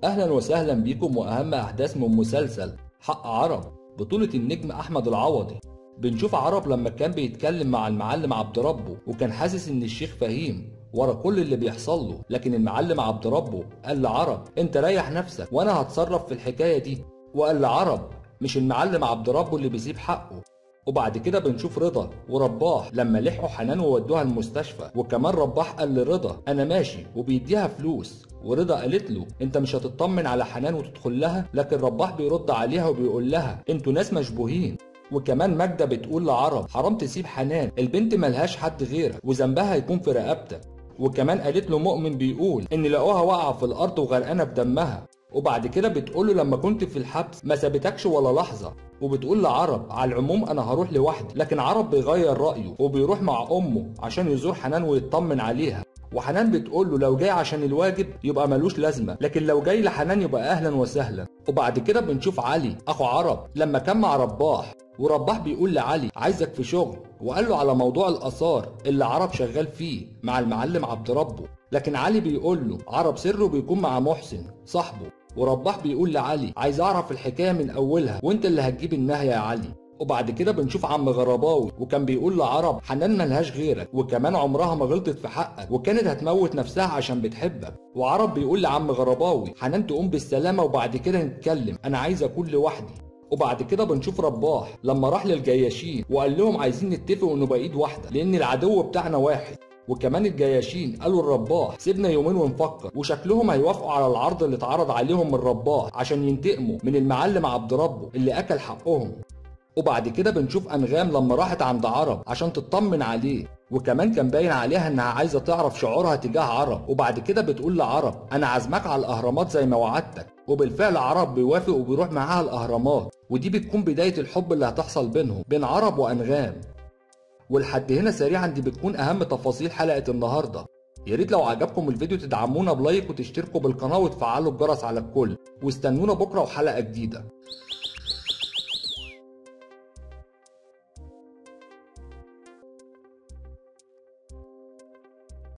أهلا وسهلا بيكم وأهم أحداث من مسلسل حق عرب بطولة النجم أحمد العوضي. بنشوف عرب لما كان بيتكلم مع المعلم عبد ربه وكان حاسس إن الشيخ فهيم ورا كل اللي بيحصل له، لكن المعلم عبد ربه قال لعرب أنت ريح نفسك وأنا هتصرف في الحكاية دي، وقال لعرب مش المعلم عبد ربه اللي بيسيب حقه. وبعد كده بنشوف رضا ورباح لما لحقوا حنان وودوها المستشفى، وكمان رباح قال لرضا انا ماشي وبيديها فلوس، ورضا قالت له انت مش هتطمن على حنان وتدخل لها، لكن رباح بيرد عليها وبيقول لها انتوا ناس مشبوهين. وكمان ماجدة بتقول لعرب حرام تسيب حنان، البنت ملهاش حد غيرك وذنبها هيكون في رقبتك. وكمان قالت له مؤمن بيقول ان لقوها واقعه في الارض وغرقانه بدمها. وبعد كده بتقول له لما كنت في الحبس ما سابتكش ولا لحظه. وبتقول لعرب على العموم انا هروح لوحدي، لكن عرب بيغير رايه وبيروح مع امه عشان يزور حنان ويطمن عليها. وحنان بتقول له لو جاي عشان الواجب يبقى ملوش لازمه، لكن لو جاي لحنان يبقى اهلا وسهلا. وبعد كده بنشوف علي اخو عرب لما كان مع رباح، ورباح بيقول لعلي عايزك في شغل، وقال له على موضوع الاثار اللي عرب شغال فيه مع المعلم عبد ربه. لكن علي بيقول له عرب سره بيكون مع محسن صاحبه. ورباح بيقول لعلي عايز اعرف الحكايه من اولها وانت اللي هتجيب النهايه يا علي. وبعد كده بنشوف عم غرباوي وكان بيقول لعرب حنان ملهاش غيرك، وكمان عمرها ما غلطت في حقك وكانت هتموت نفسها عشان بتحبك. وعرب بيقول لعم غرباوي حنان تقوم بالسلامه وبعد كده نتكلم، انا عايز اكون لوحدي. وبعد كده بنشوف رباح لما راح للجياشين وقال لهم عايزين نتفق ونبقى ايد واحده لان العدو بتاعنا واحد. وكمان الجياشين قالوا لرباح سيبنا يومين ونفكر، وشكلهم هيوافقوا على العرض اللي اتعرض عليهم من رباح عشان ينتقموا من المعلم عبد ربه اللي اكل حقهم. وبعد كده بنشوف انغام لما راحت عند عرب عشان تطمن عليه، وكمان كان باين عليها انها عايزه تعرف شعورها تجاه عرب. وبعد كده بتقول لعرب انا عازماك على الاهرامات زي ما وعدتك، وبالفعل عرب بيوافق وبيروح معاها الاهرامات، ودي بتكون بدايه الحب اللي هتحصل بينهم بين عرب وانغام. ولحد هنا سريعا دي بتكون اهم تفاصيل حلقه النهارده. يا ريت لو عجبكم الفيديو تدعمونا بلايك وتشتركوا بالقناه وتفعلوا الجرس على الكل، واستنونا بكره وحلقه جديده.